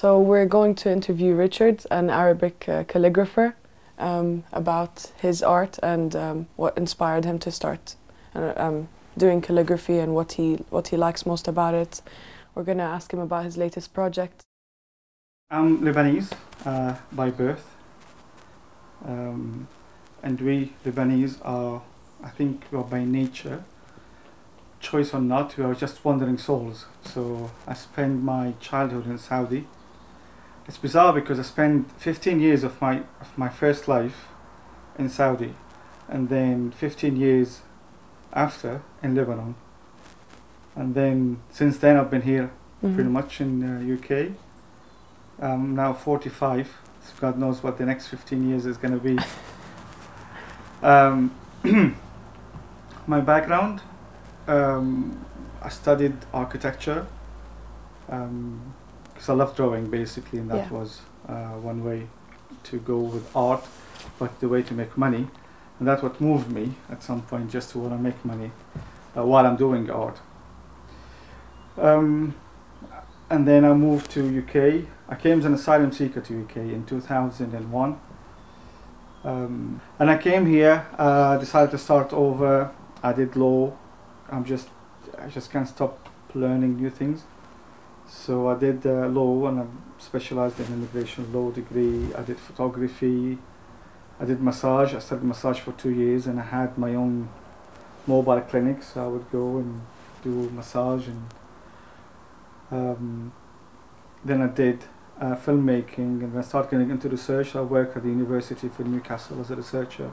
So we're going to interview Richard, an Arabic calligrapher, about his art and what inspired him to start doing calligraphy and what he likes most about it. We're going to ask him about his latest project. I'm Lebanese by birth, and we Lebanese are, I think, we are by nature, choice or not, we are just wandering souls. So I spent my childhood in Saudi. It's bizarre because I spent 15 years of my first life in Saudi, and then 15 years after in Lebanon, and then since then I've been here pretty much in UK. I'm now 45, so God knows what the next 15 years is going to be. My background, I studied architecture because I love drawing basically, and that was one way to go with art, but the way to make money, and that's what moved me at some point, just to want to make money while I'm doing art. And then I moved to UK. I came as an asylum seeker to UK in 2001. And I came here, decided to start over. I did law. I just can't stop learning new things. So I did law, and I specialized in immigration law degree. I did photography. I did massage. I studied massage for 2 years, and I had my own mobile clinic. So I would go and do massage, and then I did filmmaking, and I started getting into research. I worked at the University for Newcastle as a researcher,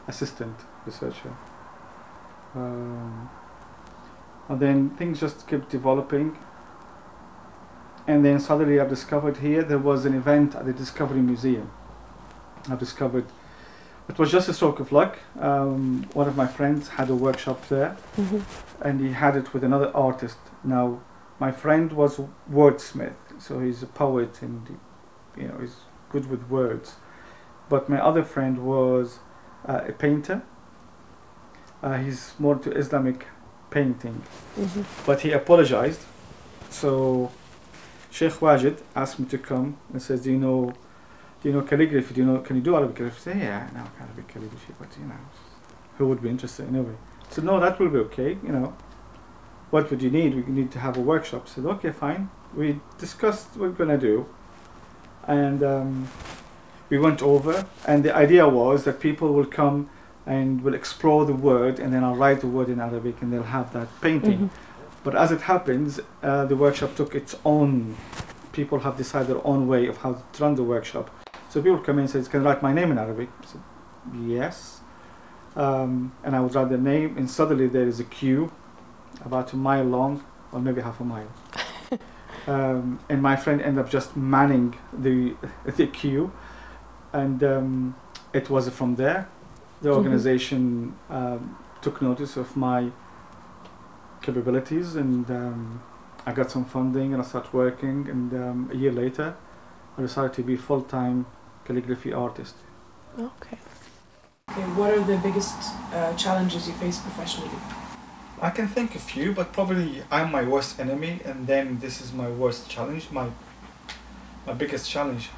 assistant researcher. And then things just kept developing. And then suddenly I've discovered here there was an event at the Discovery Museum. I've discovered it was just a stroke of luck. One of my friends had a workshop there, and he had it with another artist. Now, my friend was a wordsmith, so he's a poet, and he's good with words. But my other friend was a painter. He's more to Islamic painting, but he apologized. So Sheikh Wajid asked me to come and says, "Do you know calligraphy? Can you do Arabic calligraphy?" I said, "Yeah, I know Arabic calligraphy, but who would be interested anyway?" I said, "No, that will be okay. What would you need? We need to have a workshop." I said, "Okay, fine." We discussed what we're gonna do, and we went over. And the idea was that people will come and will explore the word, and then I'll write the word in Arabic, and they'll have that painting. But as it happens, the workshop took its own. People have decided their own way of how to run the workshop. So people come in and say, "Can I write my name in Arabic?" I said, "Yes." And I would write the name, and suddenly there is a queue about a mile long, or maybe half a mile. And my friend ended up just manning the queue, and it was from there the organization took notice of my capabilities, and I got some funding, and I started working, and a year later I decided to be a full-time calligraphy artist. Okay. Okay, what are the biggest challenges you face professionally? I can think a few, but probably I'm my worst enemy, and then this is my worst challenge, my biggest challenge.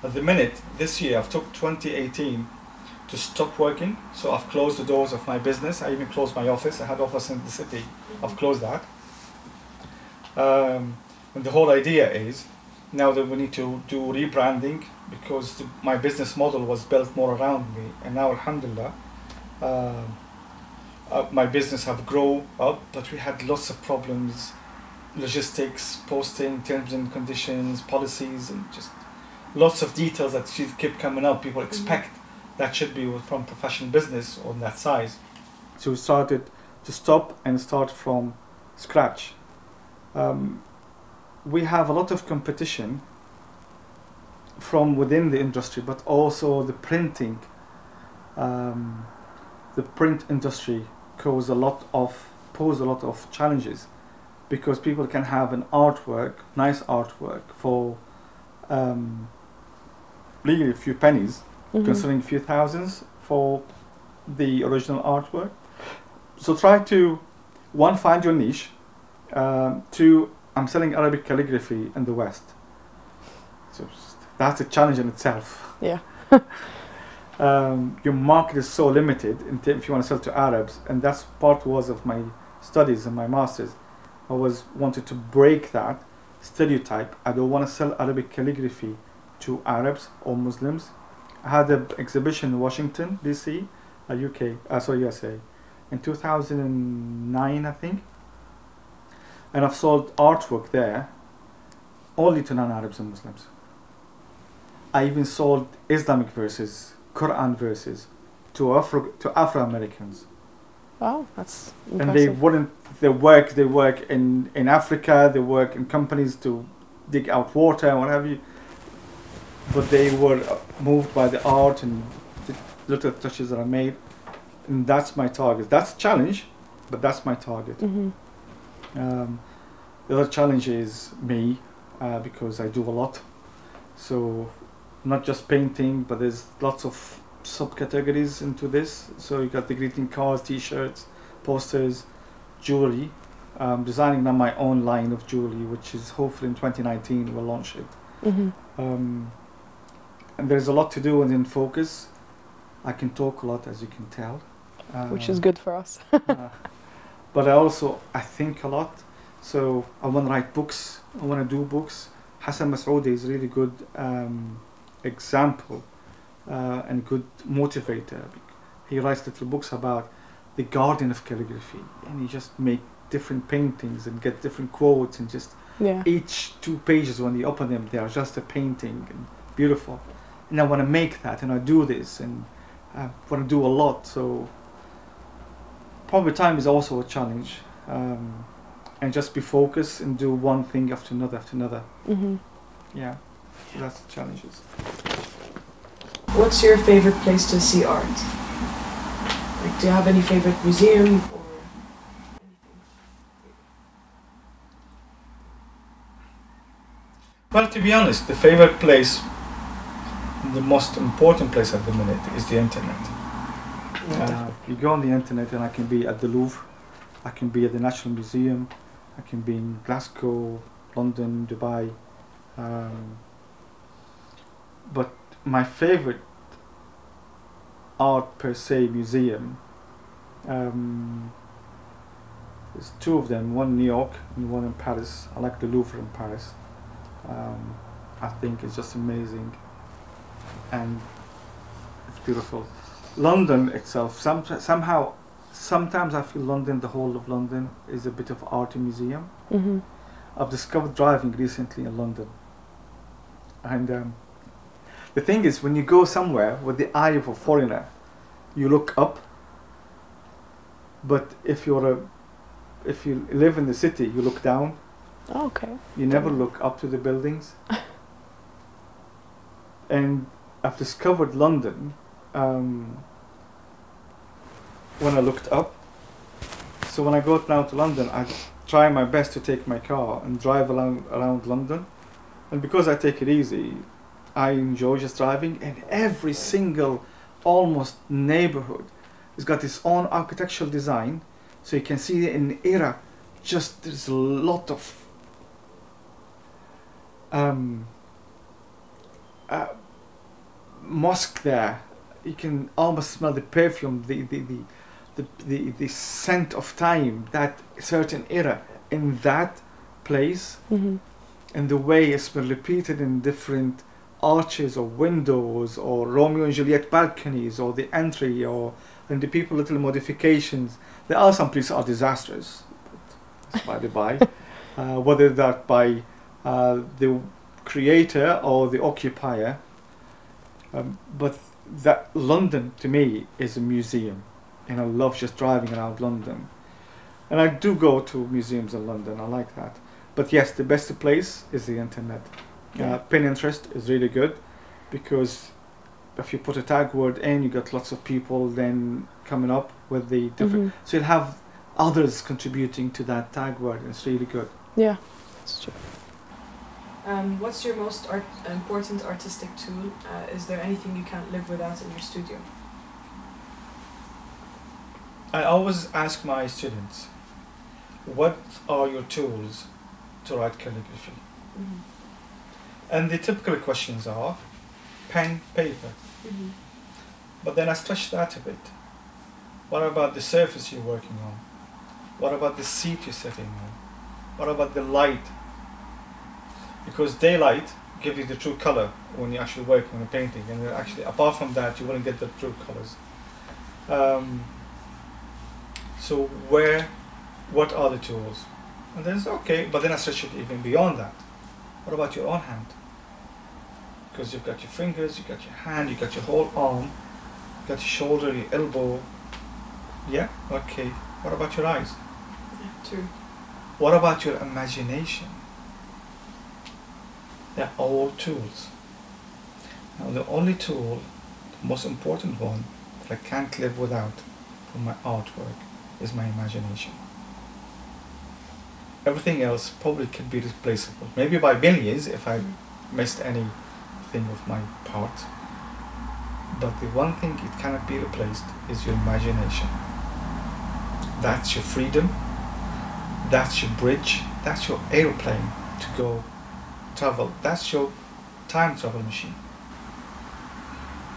At the minute, this year, I've took 2018 to stop working, so I've closed the doors of my business. I even closed my office. I had office in the city. I've closed that. And the whole idea is now that we need to do rebranding, because my business model was built more around me, and now, alhamdulillah, my business have grown up, but we had lots of problems, logistics, posting, terms and conditions, policies, and just lots of details that keep coming up. People expect that should be from professional business on that size. So we started to stop and start from scratch. We have a lot of competition from within the industry, but also the printing. The print industry pose a lot of challenges, because people can have an artwork, nice artwork, for really a few pennies, considering a few thousands for the original artwork. So try to, one, find your niche, two, I'm selling Arabic calligraphy in the West. So that's a challenge in itself. Yeah. Your market is so limited if you want to sell to Arabs, and that's part was of my studies and my masters. I wanted to break that stereotype. I don't want to sell Arabic calligraphy to Arabs or Muslims. I had an exhibition in Washington, D.C., USA, in 2009, I think. And I've sold artwork there only to non-Arabs and Muslims. I even sold Islamic verses, Quran verses to Afro-Americans. Wow, that's impressive. And they work in Africa, they work in companies to dig out water and what have you. But they were moved by the art and the little touches that I made. And that's my target. That's a challenge, but that's my target. Mm-hmm. The other challenge is me, because I do a lot. So not just painting, but there's lots of subcategories into this. So you got the greeting cards, t-shirts, posters, jewelry. Designing now my own line of jewelry, which is hopefully in 2019 we'll launch it. Mm-hmm. And there's a lot to do and in focus. I can talk a lot, as you can tell. Which is good for us. But I think a lot. So I want to write books. I want to do books. Hassan Masoudi is a really good example and good motivator. He writes little books about the garden of calligraphy, and he just make different paintings and get different quotes, and just each 2 pages when you open them, they are just a painting and beautiful. And I want to make that, and I do this, and I want to do a lot. So probably time is also a challenge, and just be focused and do one thing after another after another. Mm-hmm. Yeah, so that's the challenges. What's your favorite place to see art? Like, do you have any favorite museum or anything? Well, to be honest, the favorite place, the most important place at the minute, is the internet. You go on the internet and I can be at the Louvre, I can be at the National Museum, I can be in Glasgow, London, Dubai. But my favorite art per se museum, there's 2 of them, one in New York and one in Paris. I like the Louvre in Paris. I think it's just amazing and it's beautiful. London itself, sometimes I feel London, the whole of London, is a bit of art museum. Mm-hmm. I've discovered driving recently in London, and the thing is, when you go somewhere with the eye of a foreigner, you look up. But if you live in the city, you look down. Oh, okay. You never look up to the buildings. And I've discovered London when I looked up. So when I go now to London, I try my best to take my car and drive around London. And because I take it easy, I enjoy just driving. And every single almost neighborhood has got its own architectural design. So you can see in the era, just there's a lot of mosque there. You can almost smell the perfume, the scent of time, that certain era in that place. Mm-hmm. And the way it's been repeated in different arches or windows or Romeo and Juliet balconies or the entry or and the people little modifications. There are some places are disastrous, but that's by the by. Whether that by the creator or the occupier. But that London to me is a museum, and I love just driving around London. And I do go to museums in London, I like that. But yes, the best place is the internet. Pinterest is really good, because if you put a tag word in, you get lots of people then coming up with the different, so you'll have others contributing to that tag word, and it's really good. Yeah, that's true. What's your most important artistic tool? Is there anything you can't live without in your studio? I always ask my students, what are your tools to write calligraphy. And the typical questions are pen, paper. But then I stretch that a bit. What about the surface you're working on? What about the seat you're sitting on? What about the light? Because daylight gives you the true color when you're actually working on a painting, and actually apart from that you wouldn't get the true colors. So what are the tools? And then it's okay, but then I stretch it even beyond that. What about your own hand? Because you've got your fingers, you've got your hand, you've got your whole arm, you've got your shoulder, your elbow. Yeah, okay. What about your eyes? Yeah, true. What about your imagination? They're all tools. Now the only tool, the most important one, that I can't live without for my artwork is my imagination. Everything else probably could be replaceable. Maybe by millions if I missed anything of my part. But the one thing it cannot be replaced is your imagination. That's your freedom, that's your bridge, that's your airplane to go travel, that's your time travel machine.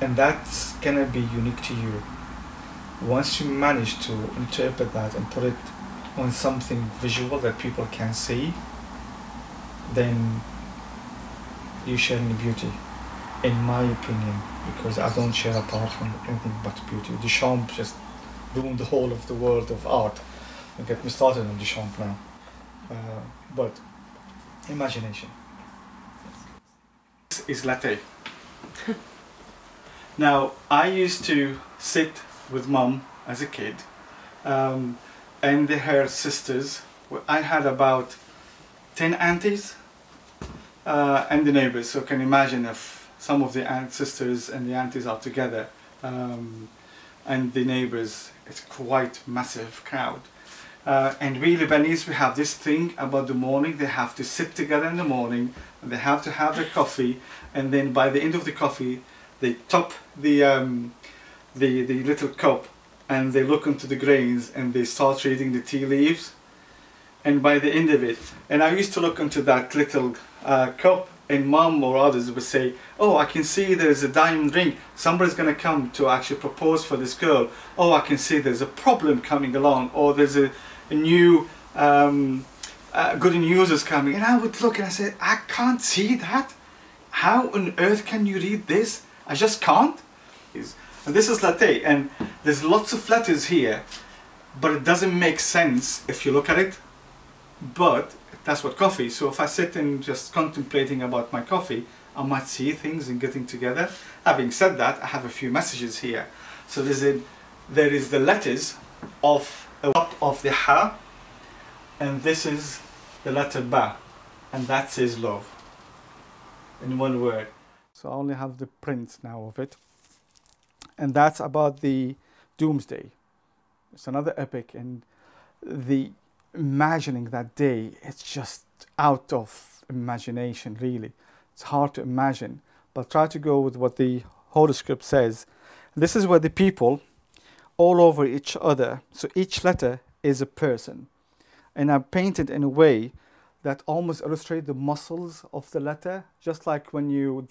And that's gonna be unique to you. Once you manage to interpret that and put it on something visual that people can see, then you share in beauty, in my opinion, because I don't share apart from anything but beauty. Duchamp just ruined the whole of the world of art. Don't get me started on Duchamp now. But imagination. This is latte. Now, I used to sit with mum as a kid, and her sisters. I had about 10 aunties and the neighbors, so can imagine if some of the sisters and the aunties are together, and the neighbors, it's quite massive crowd. And we Lebanese, we have this thing about the morning. They have to sit together in the morning, and they have to have their coffee, and then by the end of the coffee they top the little cup and they look into the grains and they start reading the tea leaves. And by the end of it, and I used to look into that little cup, and mum or others would say, oh, I can see there's a diamond ring, somebody's going to come to actually propose for this girl. Oh, I can see there's a problem coming along, or there's a new good news is coming. And I would look and I said, I can't see that. How on earth can you read this? I just can't. And this is latte, and there's lots of letters here, but it doesn't make sense if you look at it. But that's what coffee. So if I sit and just contemplating about my coffee, I might see things and getting together. Having said that, I have a few messages here. So there is the letters of the ha, and this is the letter ba, and that says love in one word. So I only have the print now of it, and that's about the doomsday. It's another epic, and the imagining that day, it's just out of imagination, really. It's hard to imagine, but try to go with what the Holy Script says. This is where the people all over each other, so each letter is a person, and I painted in a way that almost illustrate the muscles of the letter, just like when you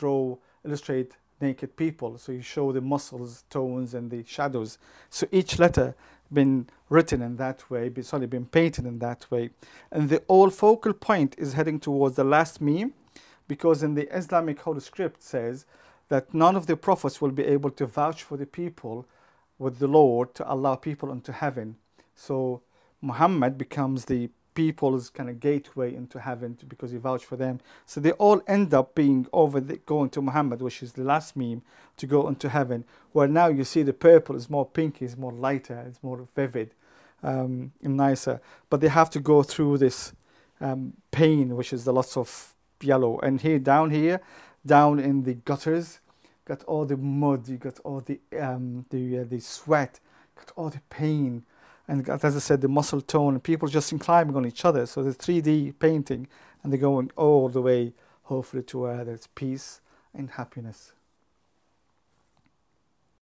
illustrate naked people, so you show the muscles, tones, and the shadows. So each letter been written in that way, been painted in that way, and the whole focal point is heading towards the last meme, because in the Islamic Holy Script says that none of the prophets will be able to vouch for the people with the Lord to allow people into heaven. So Muhammad becomes the people's kind of gateway into heaven because he vouched for them. So they all end up being going to Muhammad, which is the last meme, to go into heaven, where now you see the purple is more pinky, it's more lighter, it's more vivid, and nicer. But they have to go through this pain, which is the lots of yellow. And here, down in the gutters, got all the mud, you got all the sweat, got all the pain. And as I said, the muscle tone, and people just climbing on each other. So the 3D painting, and they're going all the way, hopefully, to where there's peace and happiness.